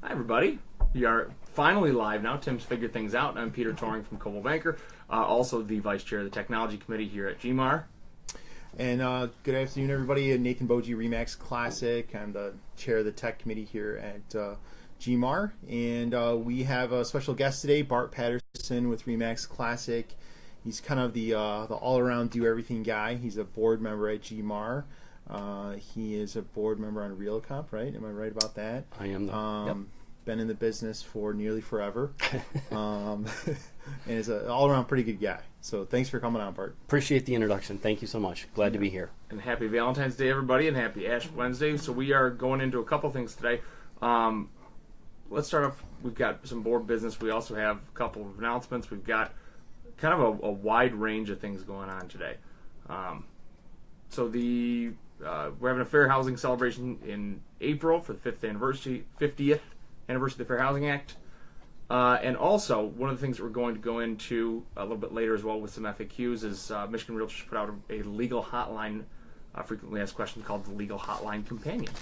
Hi, everybody. We are finally live now. Tim's figured things out. I'm Peter Toring from Coldwell Banker, also the Vice Chair of the Technology Committee here at GMAR. And good afternoon, everybody. Nathan Boji, Remax Classic. I'm the Chair of the Tech Committee here at GMAR. And we have a special guest today, Bart Patterson with Remax Classic. He's kind of the all-around do-everything guy. He's a board member at GMAR. He is a board member on RealComp, right? Am I right about that? I am. Yep. Been in the business for nearly forever. And is an all-around pretty good guy. So thanks for coming on, Bart. Appreciate the introduction. Thank you so much. Glad to be here. And happy Valentine's Day, everybody, and happy Ash Wednesday. So we are going into a couple things today. Let's start off. We've got some board business. We also have a couple of announcements. We've got kind of a wide range of things going on today. We're having a fair housing celebration in April for the 50th anniversary of the Fair Housing Act. And also, one of the things that we're going to go into a little bit later as well with some FAQs is Michigan Realtors put out a legal hotline, frequently asked questions called the Legal Hotline Companion.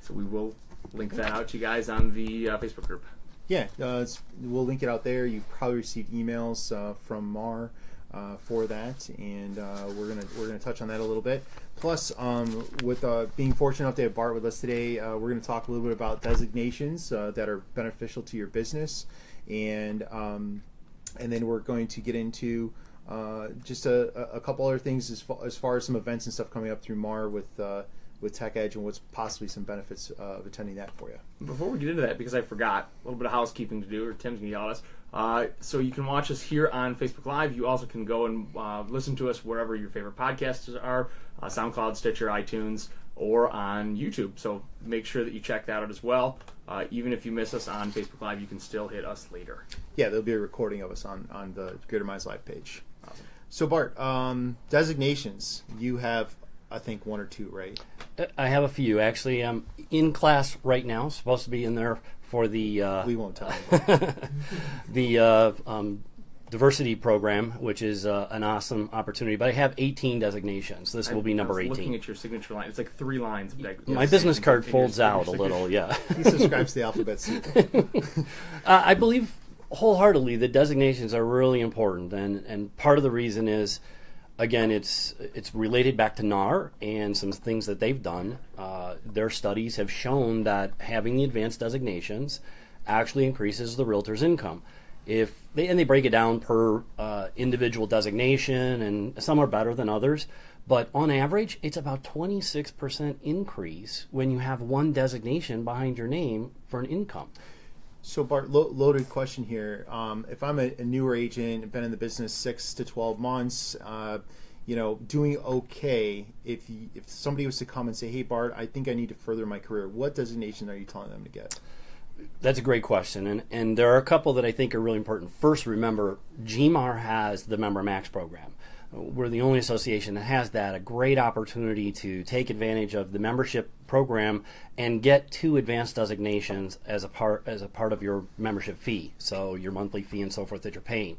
So we will link that out to you guys on the Facebook group. Yeah, we'll link it out there. You've probably received emails from MAR for that, and we're gonna touch on that a little bit. Plus, with being fortunate enough to have Bart with us today, we're going to talk a little bit about designations that are beneficial to your business, and then we're going to get into just a couple other things as far as some events and stuff coming up through MAR with Tech Edge and what's possibly some benefits of attending that for you. Before we get into that, because I forgot, a little bit of housekeeping to do, or Tim's going to yell at us. So you can watch us here on Facebook Live. You also can go and listen to us wherever your favorite podcasts are, SoundCloud, Stitcher, iTunes, or on YouTube. So make sure that you check that out as well. Even if you miss us on Facebook Live, you can still hit us later. Yeah, there'll be a recording of us on the Greater Minds Live page. Awesome. So Bart, designations, you have I think one or two, right? I have a few. Actually, I'm in class right now, supposed to be in there for the we won't tell you. the diversity program, which is an awesome opportunity. But I have 18 designations. This will be number 18. Looking at your signature line, it's like 3 lines. My business card folds out a little, yeah. He subscribes to the alphabet soup. I believe wholeheartedly that designations are really important, and part of the reason is, again, it's related back to NAR and some things that they've done. Their studies have shown that having the advanced designations actually increases the realtor's income. They break it down per individual designation, and some are better than others. But on average, it's about 26% increase when you have one designation behind your name for an income. So Bart, loaded question here. If I'm a newer agent and been in the business 6 to 12 months, doing okay, if somebody was to come and say, hey Bart, I think I need to further my career, what designation are you telling them to get? That's a great question, and there are a couple that I think are really important. First, remember, GMAR has the Member Max program. We're the only association that has that, a great opportunity to take advantage of the membership program and get 2 advanced designations as a part of your membership fee, so your monthly fee and so forth that you're paying.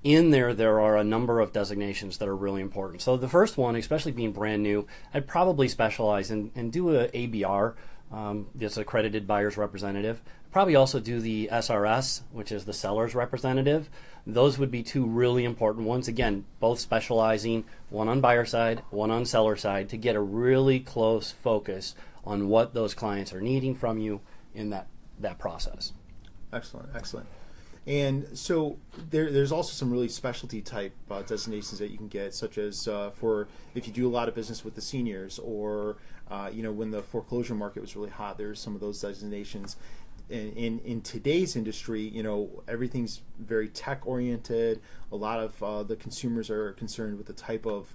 In there are a number of designations that are really important. So the first one, especially being brand new, I'd probably specialize and do a ABR, that's accredited buyer's representative. Probably also do the SRS, which is the seller's representative. Those would be 2 really important ones. Again, both specializing, one on buyer side, one on seller side, to get a really close focus on what those clients are needing from you in that process. Excellent. And so there's also some really specialty type designations that you can get, such as for if you do a lot of business with the seniors, or when the foreclosure market was really hot, there's some of those designations. In today's industry, everything's very tech oriented. A lot of the consumers are concerned with the type of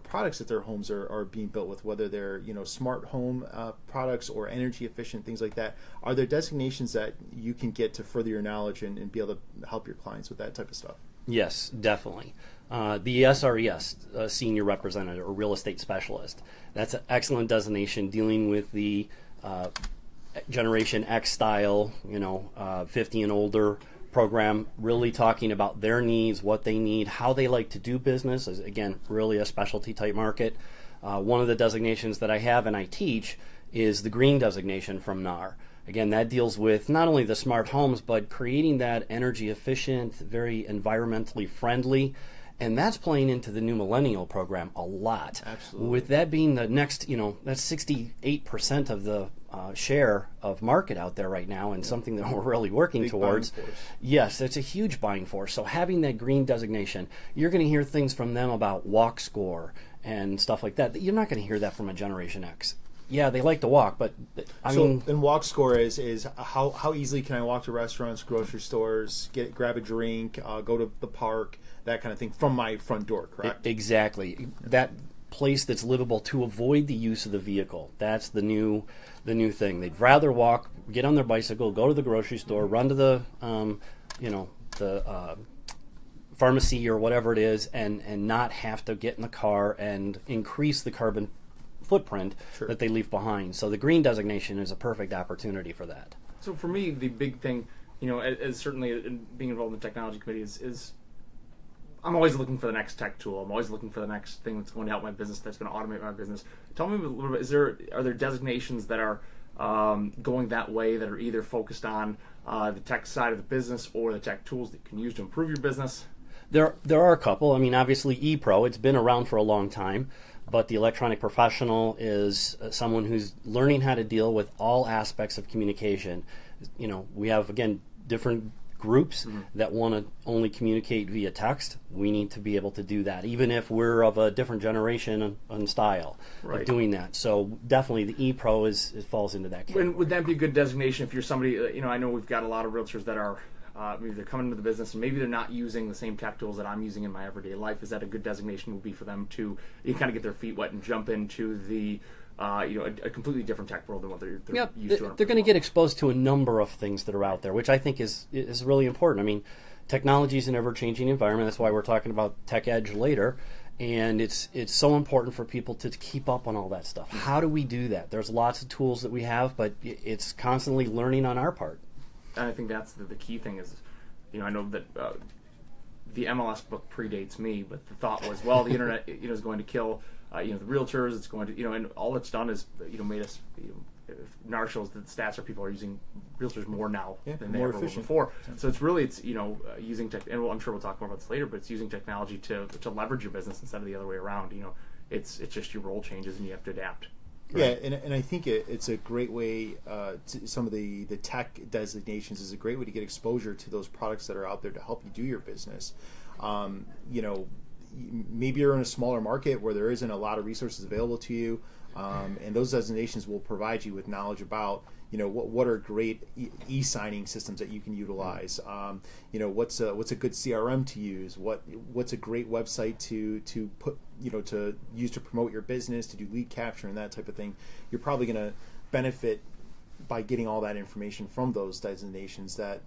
products that their homes are being built with, whether they're smart home products or energy efficient, things like that. Are there designations that you can get to further your knowledge and be able to help your clients with that type of stuff? Yes, definitely. The SRES, Senior Representative or Real Estate Specialist, that's an excellent designation dealing with the Generation X style, 50 and older program, really talking about their needs, what they need, how they like to do business. Is, again, really a specialty type market. One of the designations that I have and I teach is the green designation from NAR. Again, that deals with not only the smart homes, but creating that energy efficient, very environmentally friendly. And that's playing into the new millennial program a lot. Absolutely. With that being the next, that's 68% of the share of market out there right now, and something that we're really working Big towards. buying force. Yes, it's a huge buying force. So having that green designation, you're going to hear things from them about walk score and stuff like that. You're not going to hear that from a Generation X. Yeah, they like to walk, but I mean, and walk score is how easily can I walk to restaurants, grocery stores, grab a drink, go to the park, that kind of thing from my front door, correct? Exactly. That place that's livable to avoid the use of the vehicle. That's the new thing. They'd rather walk, get on their bicycle, go to the grocery store, run to the pharmacy or whatever it is, and not have to get in the car and increase the carbon footprint that they leave behind. So the green designation is a perfect opportunity for that. So for me, the big thing, as certainly being involved in the technology committee is I'm always looking for the next tech tool. I'm always looking for the next thing that's going to help my business, that's going to automate my business. Tell me a little bit, are there designations that are going that way, that are either focused on the tech side of the business or the tech tools that you can use to improve your business? There are a couple. I mean, obviously ePro, it's been around for a long time, but the electronic professional is someone who's learning how to deal with all aspects of communication. We have, again, different groups that want to only communicate via text. We need to be able to do that, even if we're of a different generation and style of doing that. So definitely the ePro falls into that category. Would that be a good designation if you're somebody, I know we've got a lot of realtors that are maybe they're coming into the business and maybe they're not using the same tech tools that I'm using in my everyday life. Is that a good designation would be for them to kind of get their feet wet and jump into the a completely different tech world than what they're used to? They're going to get exposed to a number of things that are out there, which I think is really important. I mean, technology is an ever-changing environment. That's why we're talking about Tech Edge later. And it's so important for people to keep up on all that stuff. How do we do that? There's lots of tools that we have, but it's constantly learning on our part. And I think that's the key thing is, I know that the MLS book predates me, but the thought was, well, the internet is going to kill the realtors. It's going to, and all it's done is made us. NAR shows that the stats are people are using realtors more now than they ever were before. So it's using tech, and I'm sure we'll talk more about this later, but it's using technology to leverage your business instead of the other way around. It's just your role changes and you have to adapt. Right. Yeah, and I think it's a great way. Some of the tech designations is a great way to get exposure to those products that are out there to help you do your business. Maybe you're in a smaller market where there isn't a lot of resources available to you, and those designations will provide you with knowledge about what are great e-signing systems that you can utilize. What's a good CRM to use? What's a great website to put to use to promote your business, to do lead capture and that type of thing. You're probably going to benefit by getting all that information from those designations that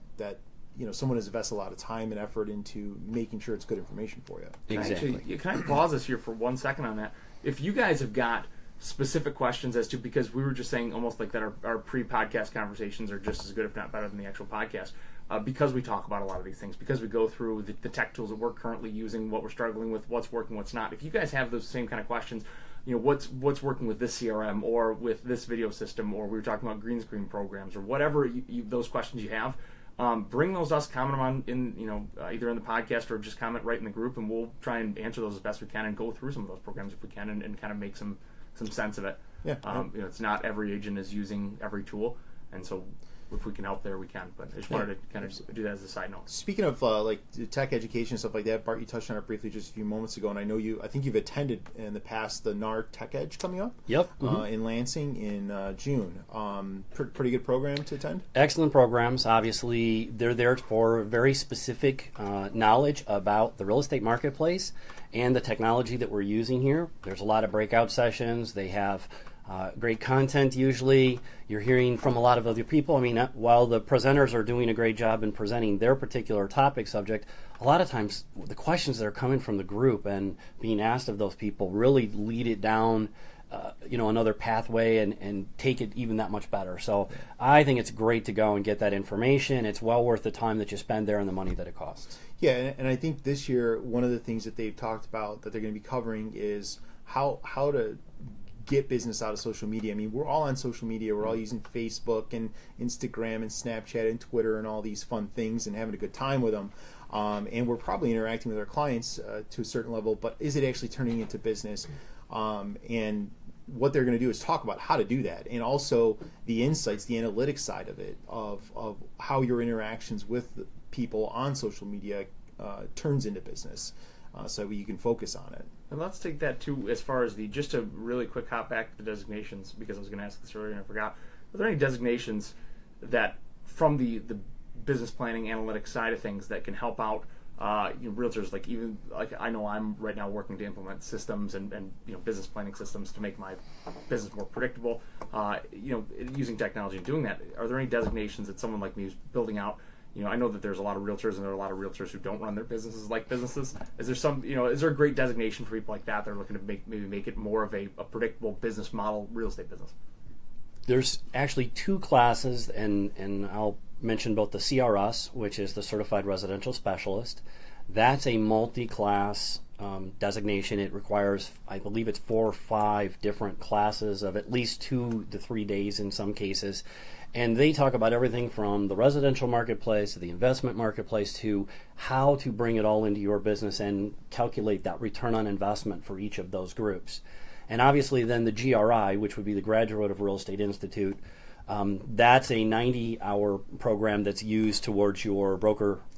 someone has invested a lot of time and effort into making sure it's good information for you. Exactly. Can I pause this here for 1 second on that? If you guys have got specific questions as to, because we were just saying almost like that our pre-podcast conversations are just as good, if not better, than the actual podcast, because we talk about a lot of these things, because we go through the tech tools that we're currently using, what we're struggling with, what's working, what's not. If you guys have those same kind of questions, what's working with this CRM or with this video system, or we were talking about green screen programs, or whatever those questions you have, bring those to us, comment them on in either in the podcast or just comment right in the group, and we'll try and answer those as best we can and go through some of those programs if we can and kind of make some sense of it. Yeah. It's not every agent is using every tool, and so if we can help there, we can. But I just wanted to kind of do that as a side note. Speaking of like tech education and stuff like that, Bart, you touched on it briefly just a few moments ago, and I think you've attended in the past the NAR Tech Edge coming up. Yep. In Lansing in June. Pretty good program to attend. Excellent programs. Obviously, they're there for very specific knowledge about the real estate marketplace and the technology that we're using here. There's a lot of breakout sessions. They have great content usually. You're hearing from a lot of other people. I mean, while the presenters are doing a great job in presenting their particular topic subject, a lot of times the questions that are coming from the group and being asked of those people really lead it down another pathway and take it even that much better. So I think it's great to go and get that information. It's well worth the time that you spend there and the money that it costs. Yeah, and I think this year one of the things that they've talked about that they're going to be covering is how to get business out of social media. I mean, we're all on social media. We're all using Facebook and Instagram and Snapchat and Twitter and all these fun things and having a good time with them. And we're probably interacting with our clients to a certain level, but is it actually turning into business? And what they're going to do is talk about how to do that, and also the insights, the analytics side of it, of how your interactions with people on social media turns into business, so you can focus on it. And let's take that too, as far as just a really quick hop back to the designations, because I was going to ask this earlier and I forgot. Are there any designations that, from the business planning analytics side of things, that can help out realtors? Like, even like, I know I'm right now working to implement systems and business planning systems to make my business more predictable. Using technology and doing that. Are there any designations that someone like me who's building out? I know that there's a lot of realtors, and there are a lot of realtors who don't run their businesses like businesses. Is there a great designation for people like that that are looking to make it more of a predictable business model, real estate business? There's actually 2 classes, and I'll mention both the CRS, which is the Certified Residential Specialist. That's a multi-class designation. It requires, I believe it's 4 or 5 different classes of at least 2 to 3 days in some cases. And they talk about everything from the residential marketplace to the investment marketplace to how to bring it all into your business and calculate that return on investment for each of those groups. And obviously then the GRI, which would be the Graduate of Real Estate Institute, that's a 90-hour program that's used towards your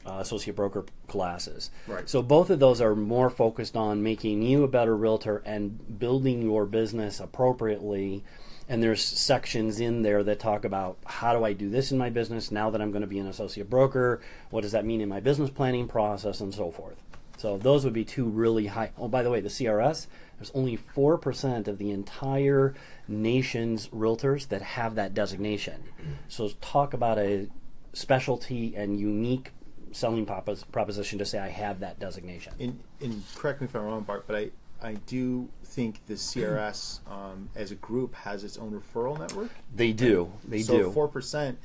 associate broker classes. Right. So both of those are more focused on making you a better realtor and building your business appropriately. And there's sections in there that talk about, how do I do this in my business now that I'm going to be an associate broker? What does that mean in my business planning process, and so forth. So those would be 2 really high. Oh, by the way, the CRS, there's only 4% of the entire nation's realtors that have that designation. So talk about a specialty and unique selling proposition to say I have that designation. And correct me if I'm wrong, Bart, but I do think the CRS as a group has its own referral network. They do. So 4%,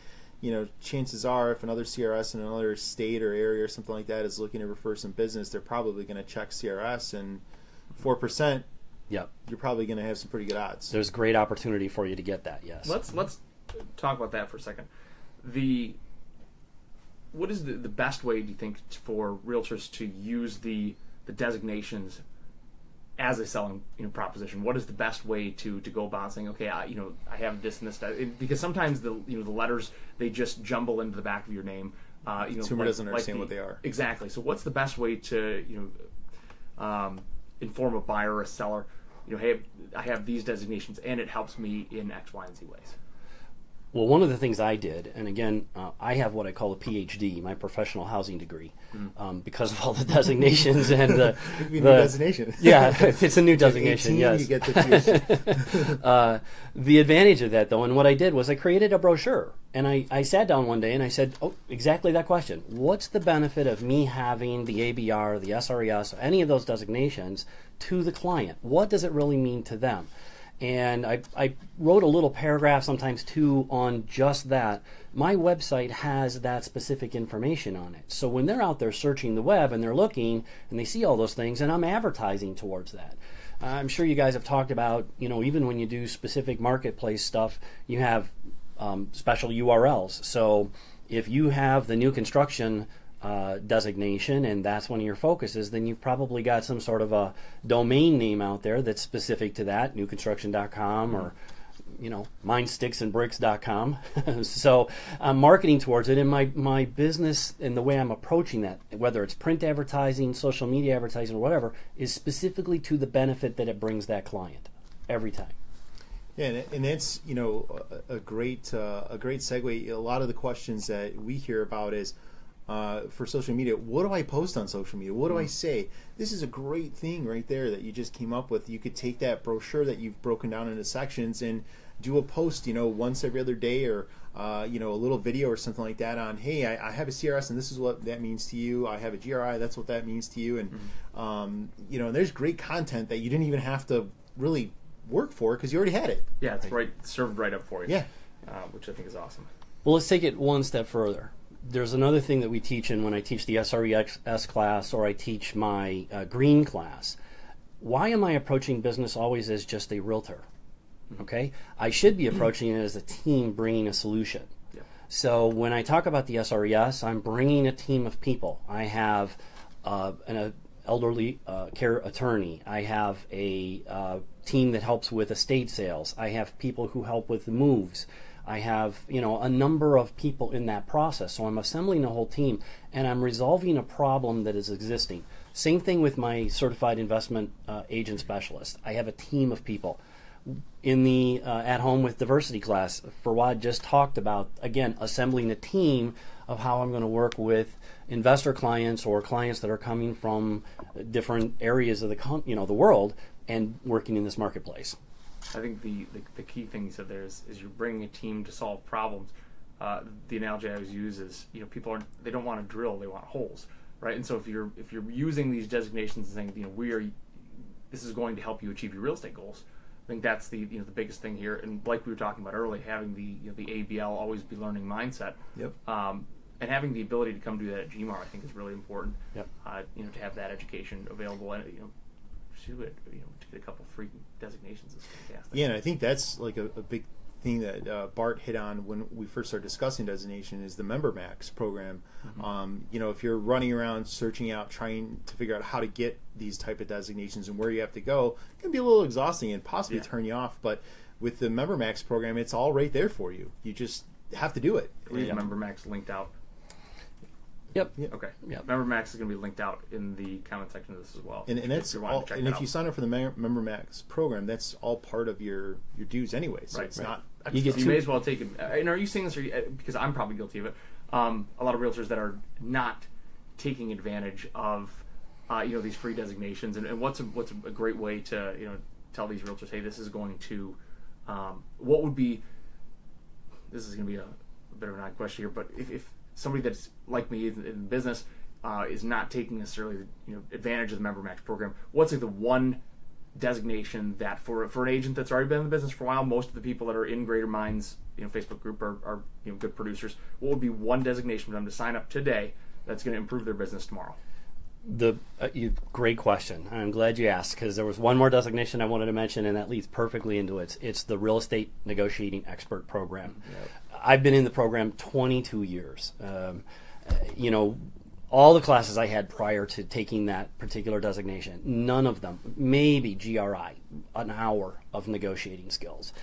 chances are if another CRS in another state or area or something like that is looking to refer some business, they're probably going to check CRS, and 4%, yep, you're probably going to have some pretty good odds. There's great opportunity for you to get that, yes. Let's talk about that for a second. What is the best way, do you think, for realtors to use the designations as a selling proposition? What is the best way to go about saying, okay, I have this and this, because sometimes the letters, they just jumble into the back of your name. Consumer doesn't understand what they are. Exactly. So what's the best way to inform a buyer or a seller? Hey, I have these designations and it helps me in X, Y, and Z ways. Well, one of the things I did, and again, I have what I call a PhD, my professional housing degree, because of all the designations and the designation. Yeah, it's a new designation. 18, yes. You get the PhD. The advantage of that, though, and what I did was I created a brochure, and I sat down one day and I said, exactly that question. What's the benefit of me having the ABR, the SRES, any of those designations to the client? What does it really mean to them? And I wrote a little paragraph, sometimes 2, on just that. My website has that specific information on it. So when they're out there searching the web and they're looking and they see all those things, and I'm advertising towards that. I'm sure you guys have talked about, even when you do specific marketplace stuff, you have special URLs. So if you have the new construction designation and that's one of your focuses, then you've probably got some sort of a domain name out there that's specific to that, newconstruction.com or mindsticksandbricks.com. So I'm marketing towards it, and my business and the way I'm approaching that, whether it's print advertising, social media advertising, or whatever, is specifically to the benefit that it brings that client every time. Yeah, and that's a great segue. A lot of the questions that we hear about is, for social media, what do I post on social media? What do I say? This is a great thing right there that you just came up with. You could take that brochure that you've broken down into sections and do a post, once every other day, or a little video or something like that on, hey, I have a CRS and this is what that means to you. I have a GRI, that's what that means to you. And there's great content that you didn't even have to really work for because you already had it. Yeah, it's served right up for you. Yeah, which I think is awesome. Well, let's take it one step further. There's another thing that we teach in when I teach the SRES class or I teach my green class. Why am I approaching business always as just a realtor? Okay, I should be approaching it as a team bringing a solution. Yeah. So when I talk about the SRES, I'm bringing a team of people. I have an elderly care attorney. I have a team that helps with estate sales. I have people who help with the moves. I have, a number of people in that process. So I'm assembling a whole team, and I'm resolving a problem that is existing. Same thing with my certified investment agent specialist. I have a team of people. In the At Home with Diversity class, Fawad just talked about, again, assembling a team of how I'm going to work with investor clients or clients that are coming from different areas of the world and working in this marketplace. I think the key thing you said there is you're bringing a team to solve problems. The analogy I always use is, people they don't want to drill, they want holes, right? And so if you're using these designations and saying, this is going to help you achieve your real estate goals, I think that's the biggest thing here. And like we were talking about earlier, having the ABL, always be learning mindset. Yep. And having the ability to come do that at GMAR, I think, is really important. Yep. To have that education available and to get a couple free designations is fantastic. Yeah, and I think that's like a big thing that Bart hit on when we first started discussing designation is the Member Max program. Mm-hmm. If you're running around searching out, trying to figure out how to get these type of designations and where you have to go, it can be a little exhausting and possibly turn you off. But with the Member Max program, it's all right there for you. You just have to do it. Is Member Max linked out? Yep. Okay. Yep. Member Max is going to be linked out in the comment section of this as well. And that's all. And if you sign up for the Member Max program, that's all part of your dues anyway. So it's not. You may as well take it. And are you seeing this? Because I'm probably guilty of it. A lot of realtors that are not taking advantage of these free designations. And what's a great way to tell these realtors, hey, this is going to what would be. This is going to be a bit of an odd question here, but if somebody that's like me in business is not taking necessarily advantage of the Member Max program, what's like the one designation that for an agent that's already been in the business for a while, most of the people that are in Greater Minds Facebook group are good producers, what would be one designation for them to sign up today that's going to improve their business tomorrow? Great question. I'm glad you asked, because there was one more designation I wanted to mention, and that leads perfectly into it. It's the Real Estate Negotiating Expert Program. Yep. I've been in the program 22 years. All the classes I had prior to taking that particular designation, none of them, maybe GRI, an hour of negotiating skills.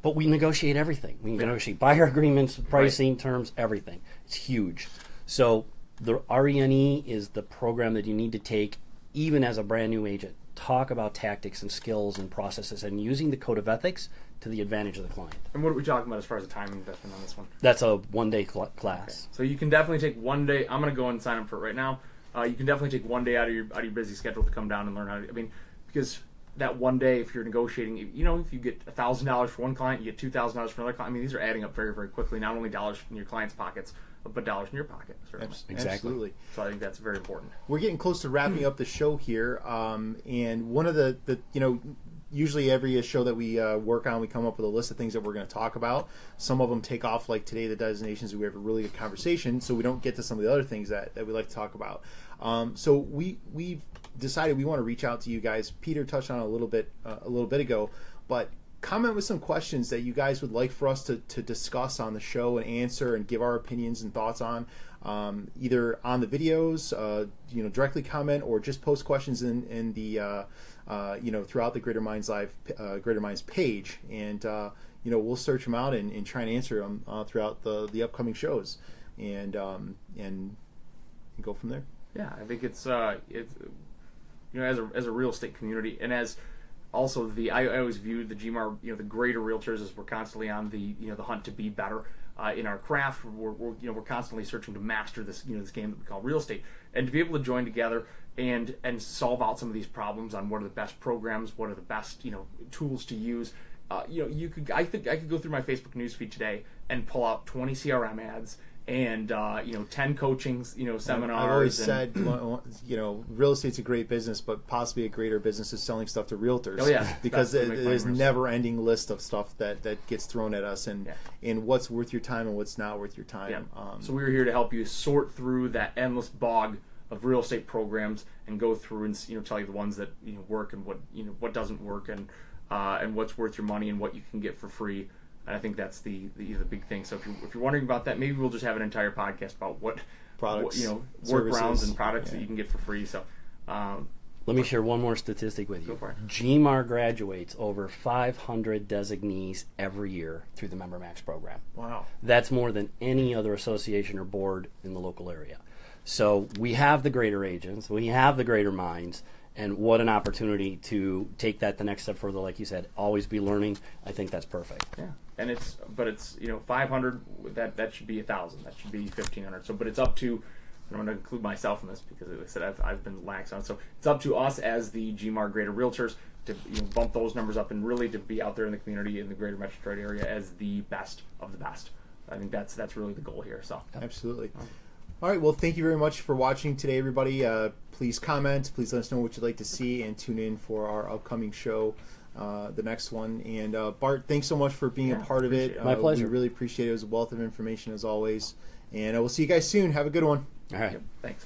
But we negotiate everything. We negotiate buyer agreements, pricing, terms, everything. It's huge. So the RENE is the program that you need to take even as a brand new agent. Talk about tactics and skills and processes and using the code of ethics to the advantage of the client. And what are we talking about as far as a time investment on this one? That's a one-day class. Okay. So you can definitely take one day. I'm going to go and sign up for it right now. You can definitely take one day out of your busy schedule to come down and learn how to. Because that one day, if you're negotiating, if you get $1,000 for one client, you get $2,000 for another client. These are adding up very, very quickly. Not only dollars from your client's pockets, but dollars in your pocket. Certainly. Exactly. Absolutely. So I think that's very important. We're getting close to wrapping up the show here, and one of the usually every show that we work on, we come up with a list of things that we're going to talk about. Some of them take off, like today, the designations. We have a really good conversation, so we don't get to some of the other things that we like to talk about. So we've decided we want to reach out to you guys. Peter touched on it a little bit ago, but comment with some questions that you guys would like for us to discuss on the show and answer and give our opinions and thoughts on, either on the videos, directly comment, or just post questions in the throughout the Greater Minds Live Greater Minds page, and we'll search them out and try and answer them throughout the upcoming shows, and go from there. Yeah, I think it's as a real estate community, and as also I always view the GMAR, the greater realtors, as we're constantly on the hunt to be better in our craft. We're constantly searching to master this this game that we call real estate, and to be able to join together and solve out some of these problems on what are the best programs, what are the best tools to use. I could go through my Facebook newsfeed today and pull out 20 CRM ads and 10 coaching seminars. I've always said real estate's a great business, but possibly a greater business is selling stuff to realtors. Oh yeah, because there's never-ending list of stuff that gets thrown at us, and what's worth your time and what's not worth your time. Yeah. So we're here to help you sort through that endless bog of real estate programs and go through and tell you the ones that work and what doesn't work, and and what's worth your money and what you can get for free. And I think that's the big thing. So if you're wondering about that, maybe we'll just have an entire podcast about what products, workarounds and products that you can get for free. So let me share one more statistic with you. Go for it. GMAR graduates over 500 designees every year through the Member Max program. Wow. That's more than any other association or board in the local area. So we have the greater agents, we have the greater minds, and what an opportunity to take that the next step further. Like you said, always be learning. I think that's perfect. Yeah, and it's 500. That should be 1,000. That should be 1,500. So, but it's up to. I'm going to include myself in this because, as I said, I've been lax on it. So it's up to us as the GMAR Greater Realtors to bump those numbers up and really to be out there in the community in the Greater Metro Detroit area as the best of the best. I think that's really the goal here. So absolutely. All right. Well, thank you very much for watching today, everybody. Please comment. Please let us know what you'd like to see, and tune in for our upcoming show, the next one. And Bart, thanks so much for being a part of it. My pleasure. We really appreciate it. It was a wealth of information as always. And we'll see you guys soon. Have a good one. All right. Yep, thanks.